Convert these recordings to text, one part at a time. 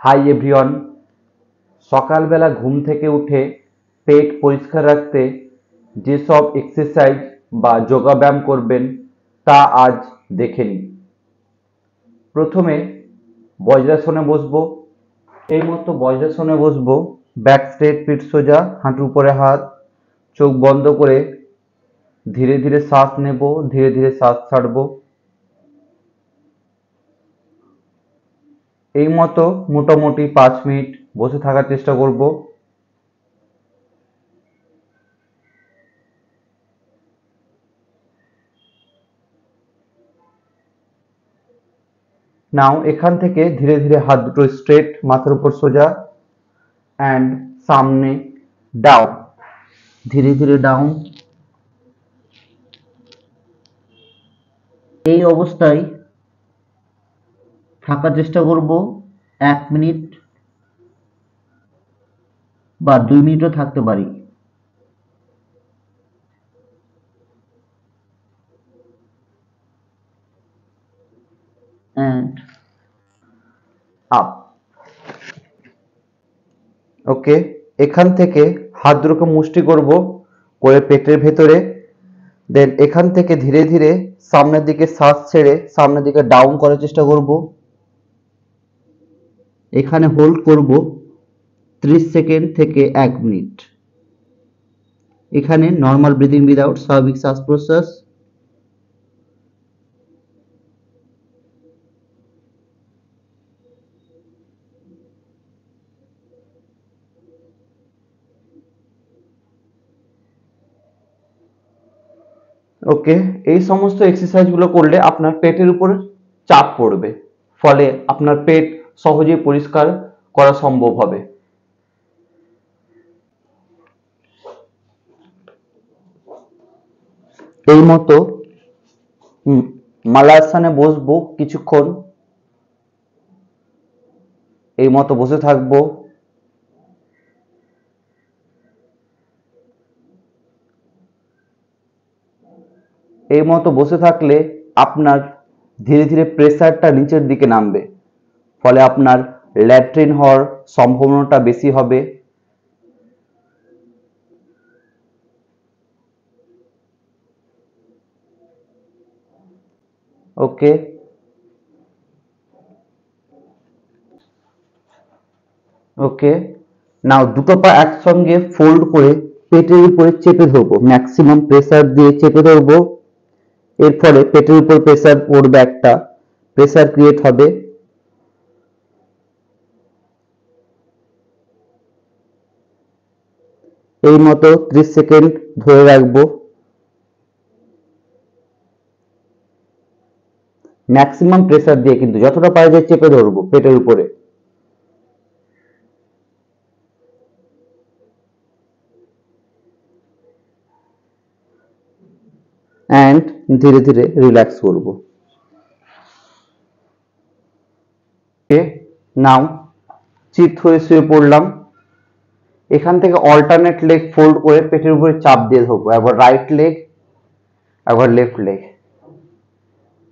Hi everyone, সকালবেলা ঘুম থেকে উঠে পেট পরিষ্কার রাখতে যেসব এক্সারসাইজ বা যোগাব্যায়াম করবেন তা আজ দেখে নিন। প্রথমে বজ্রাসনে বসবো। এই মতো বজ্রাসনে বসবো। ব্যাক স্ট্রেট, পিঠ সোজা, হাঁটুর উপরে হাত, চোখ বন্ধ করে ধীরে ধীরে শ্বাস নেব, ধীরে ধীরে শ্বাস ছাড়বো। এই মতো মোটামুটি 5 মিনিট বসে থাকার চেষ্টা করব। নাও এখান থেকে ধীরে ধীরে হাত দুটো স্ট্রেট, মাথার উপর সোজা, অ্যান্ড সামনে ডাউন, ধীরে ধীরে ডাউন। এই অবস্থায় থাকার চেষ্টা করব 1 মিনিট বা 2 মিনিটও থাকতে পারি। And up. ওকে, এখান থেকে হাত দুটোকে মুষ্টি করব করে পেটের ভেতরে। দেন এখান থেকে ধীরে ধীরে সামনের দিকে শ্বাস ছেড়ে সামনের দিকে ডাউন করার চেষ্টা করব। এখানে হোল্ড করব 30 সেকেন্ড থেকে 1 মিনিট। এখানে নর্মাল ব্রিদিং উইদাউট, স্বাভাবিক শ্বাস প্রশ্বাস। ওকে, এই সমস্ত এক্সারসাইজ গুলো করলে আপনার পেটের উপর চাপ পড়বে, ফলে আপনার পেট সহজেই পরিষ্কার করা সম্ভব হবে। এই মতো মালাসনে বসবো কিছুক্ষণ। এই মতো বসে থাকবো। এই মতো বসে থাকলে আপনার ধীরে ধীরে প্রেসারটা নিচের দিকে নামবে, ফলে আপনার ল্যাট্রিন হওয়ার সম্ভাবনাটা বেশি হবে। ওকে, ওকে, নাও দুটো পা একসঙ্গে ফোল্ড করে পেটের উপরে চেপে ধরবো, ম্যাক্সিমাম প্রেসার দিয়ে চেপে ধরবো। এর ফলে পেটের উপর প্রেসার পড়বে, একটা প্রেসার ক্রিয়েট হবে। এই মতো 30 সেকেন্ড ধরে রাখবো। ম্যাক্সিমাম প্রেসার দিয়ে, কিন্তু যতটা পারা যায় চেপে ধরবো পেটের উপরে। অ্যান্ড ধীরে ধীরে রিল্যাক্স করবো। ওকে, নাও চিত হয়ে শুয়ে পড়লাম। এখান থেকে অল্টারনেট লেগ ফোল্ড করে পেটের উপরে চাপ দিয়ে ধরবো, একবার রাইট লেগ, একবার লেফট লেগ।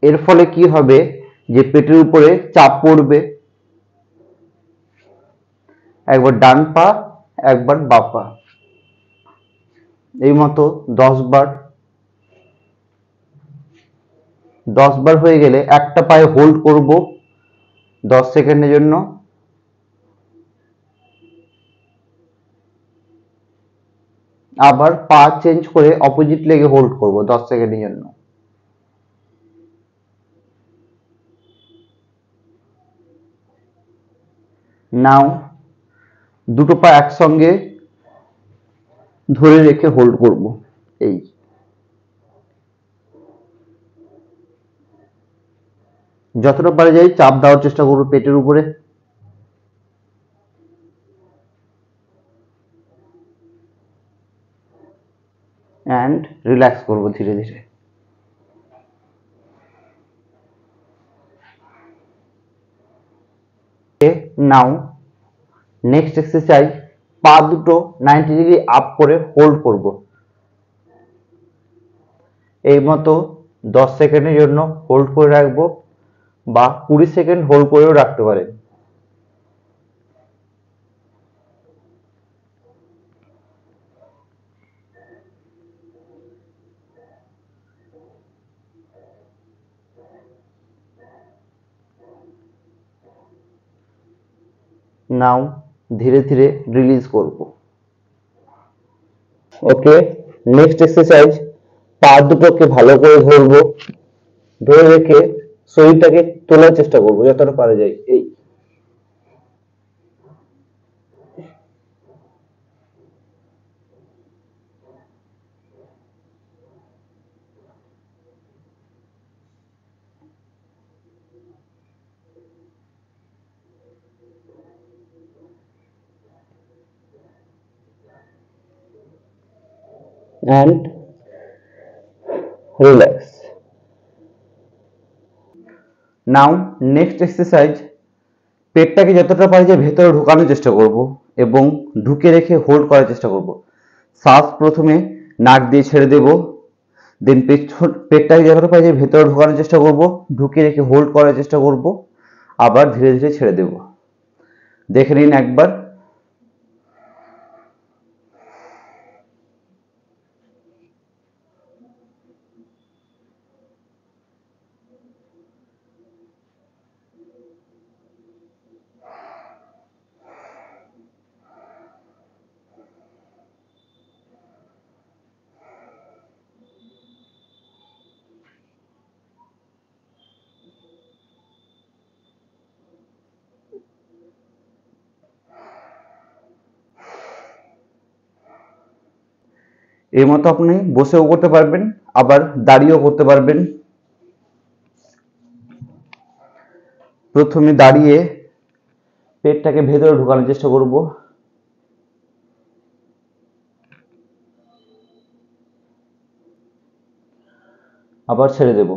এর ফলে কি হবে, যে পেটের উপরে চাপ পড়বে। একবার ডান পা, একবার বাঁ পা। এই মতো 10 বার। 10 বার হয়ে গেলে একটা পায়ে হোল্ড করব 10 সেকেন্ডের জন্য। আবার পা চেঞ্জ করে অপোজিট লেগে হোল্ড করব 10 সেকেন্ডের জন্য। নাও দুটো পা একসঙ্গে ধরে রেখে হোল্ড করব। এই যতটা পারা যায় চাপ দেওয়ার চেষ্টা করবো পেটের উপরে। অ্যান্ড রিল্যাক্স করবো ধীরে ধীরে। নাও নেক্সট এক্সারসাইজ, পা দুটো 90 ডিগ্রি আপ করে হোল্ড করব। এই মতো 10 সেকেন্ডের জন্য হোল্ড করে রাখবো, বা 20 সেকেন্ড হোল্ড করেও রাখতে পারেন। নাও ধীরে ধীরে রিলিজ করব। ওকে, নেক্সট এক্সারসাইজ, পা দুটোকে ভালো করে ধরবো, ধরে রেখে শরীরটাকে তোলার চেষ্টা করবো যতটা পারা যায়। এই and relax. নাও নেক্সট এক্সারসাইজ, পেটটাকে যতটা পারি যে ভেতরে ঢোকানোর চেষ্টা করব এবং ঢুকে রেখে হোল্ড করার চেষ্টা করব। শ্বাস প্রথমে নাক দিয়ে ছেড়ে দেব, দেন পেটটাকে যতটা পারি যে ভেতরে ঢোকানোর চেষ্টা করব, ঢুকে রেখে হোল্ড করার চেষ্টা করব, আবার ধীরে ধীরে ছেড়ে দেব। দেখে নিন একবার। এর মতো আপনি বসেও করতে পারবেন, আবার দাঁড়িয়েও করতে পারবেন। প্রথমে দাঁড়িয়ে পেটটাকে ভেতরে ঢোকানোর চেষ্টা করব, আবার ছেড়ে দেব।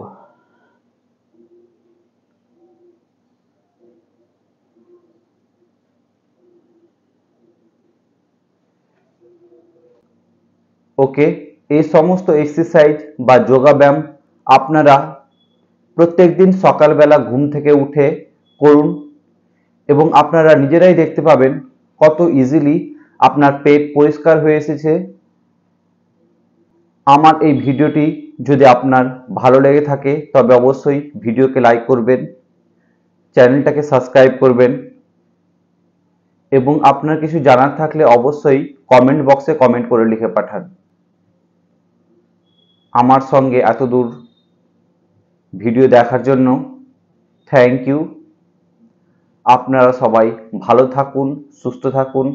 ওকে, এই সমস্ত এক্সারসাইজ বা যোগা ব্যায়াম আপনারা প্রত্যেকদিন সকালবেলা ঘুম থেকে উঠে করুন এবং আপনারা নিজেরাই দেখতে পাবেন কত ইজিলি আপনার পেট পরিষ্কার হয়ে এসেছে। আমার এই ভিডিওটি যদি আপনার ভালো লেগে থাকে তবে অবশ্যই ভিডিওকে লাইক করবেন, চ্যানেলটাকে সাবস্ক্রাইব করবেন এবং আপনার কিছু জানার থাকলে অবশ্যই কমেন্ট বক্সে কমেন্ট করে লিখে পাঠান। আমার সঙ্গে এতদূর ভিডিও দেখার জন্য থ্যাংক ইউ। আপনারা সবাই ভালো থাকুন, সুস্থ থাকুন।